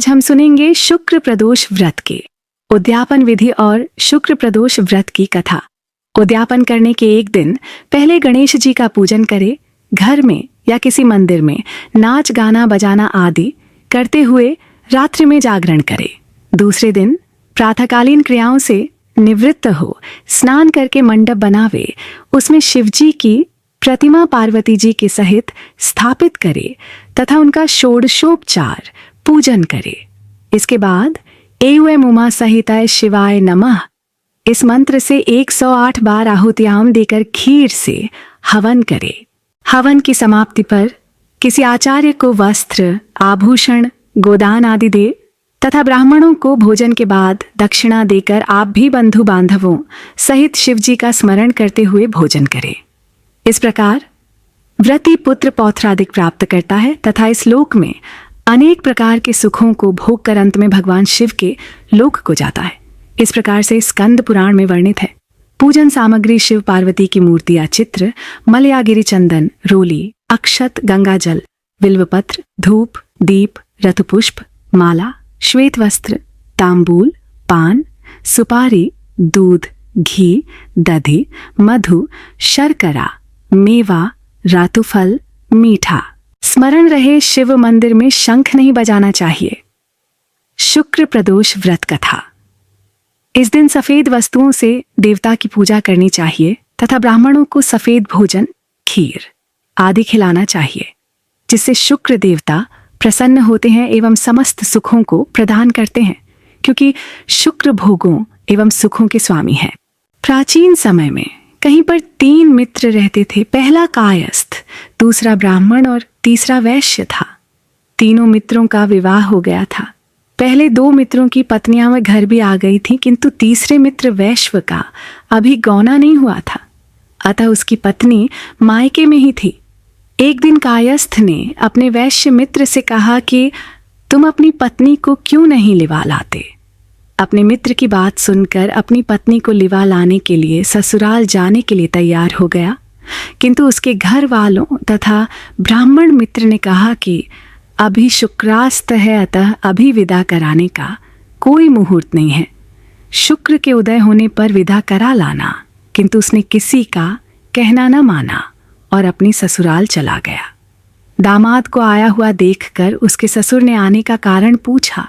आज हम सुनेंगे शुक्र प्रदोष व्रत के उद्यापन विधि और शुक्र प्रदोष व्रत की कथा। उद्यापन करने के एक दिन पहले गणेश जी का पूजन करें। घर में या किसी मंदिर में नाच गाना बजाना आदि करते हुए रात्रि में जागरण करें। दूसरे दिन प्रातःकालीन क्रियाओं से निवृत्त हो स्नान करके मंडप बनावे, उसमें शिवजी की प्रतिमा पार्वती जी के सहित स्थापित करे तथा उनका षोडशोपचार पूजन करे। इसके बाद एवं उमा सहिताय शिवाय नमः इस मंत्र से 108 बार आहुतियाम देकर खीर से हवन करे। हवन की समाप्ति पर किसी आचार्य को वस्त्र, आभूषण, गोदान आदि दे तथा ब्राह्मणों को भोजन के बाद दक्षिणा देकर आप भी बंधु बांधवों सहित शिवजी का स्मरण करते हुए भोजन करें। इस प्रकार व्रती पुत्र पौत्रादिक प्राप्त करता है तथा इस लोक में अनेक प्रकार के सुखों को भोग कर अंत में भगवान शिव के लोक को जाता है। इस प्रकार से स्कंद पुराण में वर्णित है। पूजन सामग्री शिव पार्वती की मूर्ति या चित्र, मलयागिरी चंदन, रोली, अक्षत, गंगाजल, बिल्वपत्र, धूप, दीप, रतुपुष्प, माला, श्वेत वस्त्र, तांबूल, पान, सुपारी, दूध, घी, दधि, मधु, शर्करा, मेवा, रातुफल, मीठा। स्मरण रहे शिव मंदिर में शंख नहीं बजाना चाहिए। शुक्र प्रदोष व्रत कथा। इस दिन सफेद वस्तुओं से देवता की पूजा करनी चाहिए तथा ब्राह्मणों को सफेद भोजन, खीर आदि खिलाना चाहिए, जिससे शुक्र देवता प्रसन्न होते हैं एवं समस्त सुखों को प्रदान करते हैं, क्योंकि शुक्र भोगों एवं सुखों के स्वामी हैं। प्राचीन समय में कहीं पर 3 मित्र रहते थे। पहला कायस्थ, दूसरा ब्राह्मण और तीसरा वैश्य था। तीनों मित्रों का विवाह हो गया था। पहले 2 मित्रों की पत्नियां वह घर भी आ गई थीं, किंतु तीसरे मित्र वैश्य का अभी गौना नहीं हुआ था, अतः उसकी पत्नी मायके में ही थी। एक दिन कायस्थ ने अपने वैश्य मित्र से कहा कि तुम अपनी पत्नी को क्यों नहीं लिवा लाते। अपने मित्र की बात सुनकर अपनी पत्नी को लिवा लाने के लिए ससुराल जाने के लिए तैयार हो गया, किंतु उसके घर वालों तथा ब्राह्मण मित्र ने कहा कि अभी शुक्रास्त है, अतः अभी विदा कराने का कोई मुहूर्त नहीं है। शुक्र के उदय होने पर विदा करा लाना। किंतु उसने किसी का कहना न माना और अपनी ससुराल चला गया। दामाद को आया हुआ देखकर उसके ससुर ने आने का कारण पूछा।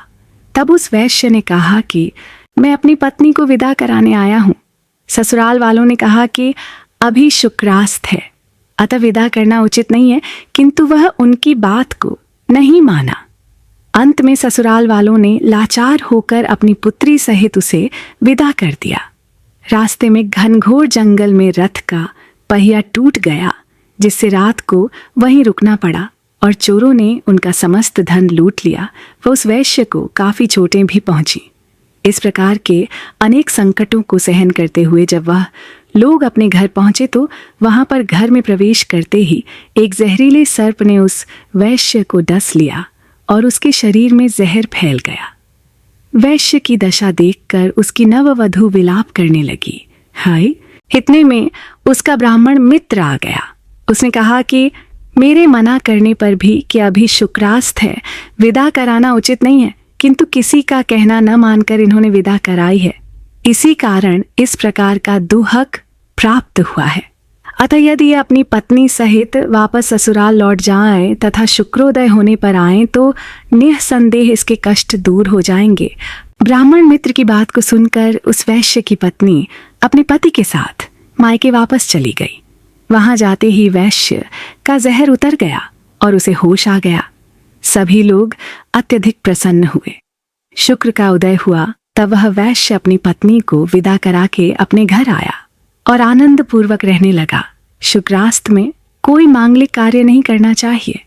तब उस वैश्य ने कहा कि मैं अपनी पत्नी को विदा कराने आया हूं। ससुराल वालों ने कहा कि अभी शुक्रास्त है, अतः विदा करना उचित नहीं है, किंतु वह उनकी बात को नहीं माना। अंत में ससुराल वालों ने लाचार होकर अपनी पुत्री सहित उसे विदा कर दिया। रास्ते में घनघोर जंगल में रथ का पहिया टूट गया, जिससे रात को वहीं रुकना पड़ा और चोरों ने उनका समस्त धन लूट लिया व उस वैश्य को काफी चोटें भी पहुंची। इस प्रकार के अनेक संकटों को सहन करते हुए जब वह लोग अपने घर पहुंचे तो वहां पर घर में प्रवेश करते ही एक जहरीले सर्प ने उस वैश्य को डस लिया और उसके शरीर में जहर फैल गया। वैश्य की दशा देखकर उसकी नववधू विलाप करने लगी। हाय! इतने में उसका ब्राह्मण मित्र आ गया। उसने कहा कि मेरे मना करने पर भी कि अभी शुक्रास्त है, विदा कराना उचित नहीं है, किंतु किसी का कहना न मानकर इन्होंने विदा कराई है। इसी कारण इस प्रकार का दुहक प्राप्त हुआ है। अतः यदि ये अपनी पत्नी सहित वापस ससुराल लौट जाएं तथा शुक्रोदय होने पर आएं तो निःसंदेह इसके कष्ट दूर हो जाएंगे। ब्राह्मण मित्र की बात को सुनकर उस वैश्य की पत्नी अपने पति के साथ मायके वापस चली गई। वहां जाते ही वैश्य का जहर उतर गया और उसे होश आ गया। सभी लोग अत्यधिक प्रसन्न हुए। शुक्र का उदय हुआ तब वह वैश्य अपनी पत्नी को विदा करा के अपने घर आया और आनंद पूर्वक रहने लगा। शुक्रास्त में कोई मांगलिक कार्य नहीं करना चाहिए।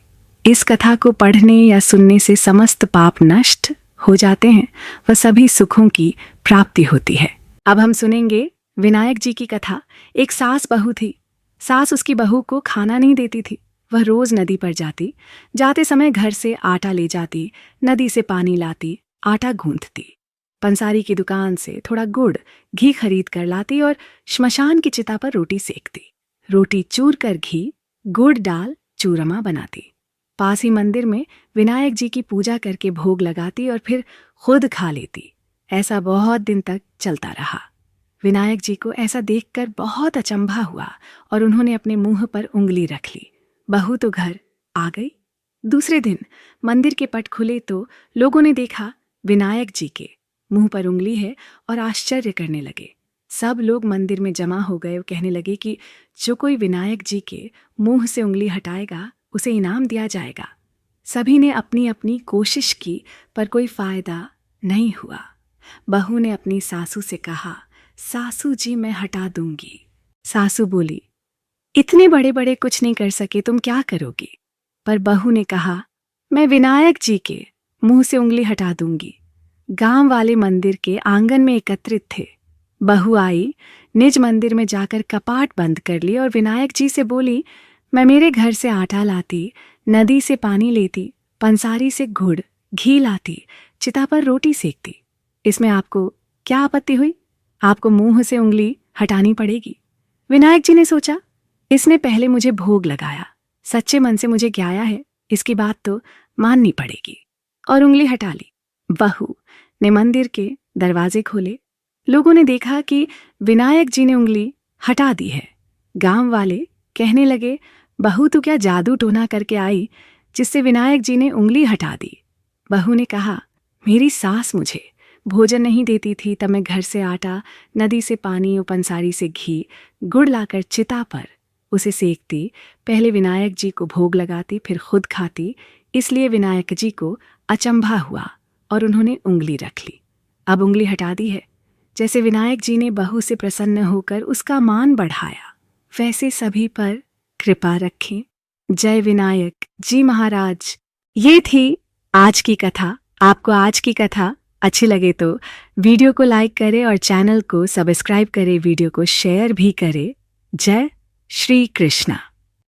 इस कथा को पढ़ने या सुनने से समस्त पाप नष्ट हो जाते हैं व सभी सुखों की प्राप्ति होती है। अब हम सुनेंगे विनायक जी की कथा। एक सास बहू थी। सास उसकी बहू को खाना नहीं देती थी। वह रोज नदी पर जाती, जाते समय घर से आटा ले जाती, नदी से पानी लाती, आटा गूंथती, पंसारी की दुकान से थोड़ा गुड़, घी खरीद कर लाती और श्मशान की चिता पर रोटी सेकती। रोटी चूर कर घी, गुड़ डाल चूरमा बनाती। पास ही मंदिर में विनायक जी की पूजा करके भोग लगाती और फिर खुद खा लेती। ऐसा बहुत दिन तक चलता रहा। विनायक जी को ऐसा देखकर बहुत अचंभा हुआ और उन्होंने अपने मुंह पर उंगली रख ली। बहू तो घर आ गई। दूसरे दिन मंदिर के पट खुले तो लोगों ने देखा विनायक जी के मुंह पर उंगली है और आश्चर्य करने लगे। सब लोग मंदिर में जमा हो गए और कहने लगे कि जो कोई विनायक जी के मुंह से उंगली हटाएगा उसे इनाम दिया जाएगा। सभी ने अपनी अपनी कोशिश की पर कोई फायदा नहीं हुआ। बहू ने अपनी सासू से कहा, सासू जी मैं हटा दूंगी। सासू बोली, इतने बड़े बड़े कुछ नहीं कर सके, तुम क्या करोगी? पर बहू ने कहा, मैं विनायक जी के मुंह से उंगली हटा दूंगी। गांव वाले मंदिर के आंगन में एकत्रित थे। बहू आई, निज मंदिर में जाकर कपाट बंद कर ली और विनायक जी से बोली, मैं मेरे घर से आटा लाती, नदी से पानी लेती, पंसारी से गुड़ घी लाती, चिता पर रोटी सेकती। इसमें आपको क्या आपत्ति हुई? आपको मुंह से उंगली हटानी पड़ेगी। विनायक जी ने सोचा, इसने पहले मुझे भोग लगाया, सच्चे मन से मुझे ग्याया है, इसकी बात तो माननी पड़ेगी, और उंगली हटा ली। बहू ने मंदिर के दरवाजे खोले। लोगों ने देखा कि विनायक जी ने उंगली हटा दी है। गांव वाले कहने लगे, बहू तो क्या जादू टोना करके आई जिससे विनायक जी ने उंगली हटा दी? बहू ने कहा, मेरी सास मुझे भोजन नहीं देती थी, तब मैं घर से आटा, नदी से पानी और पंसारी से घी गुड़ लाकर चिता पर उसे सेकती, पहले विनायक जी को भोग लगाती, फिर खुद खाती। इसलिए विनायक जी को अचंभा हुआ और उन्होंने उंगली रख ली। अब उंगली हटा दी है। जैसे विनायक जी ने बहू से प्रसन्न होकर उसका मान बढ़ाया, वैसे सभी पर कृपा रखें। जय विनायक जी महाराज। ये थी आज की कथा। आपको आज की कथा अच्छी लगे तो वीडियो को लाइक करें और चैनल को सब्सक्राइब करें, वीडियो को शेयर भी करें। जय श्री कृष्णा।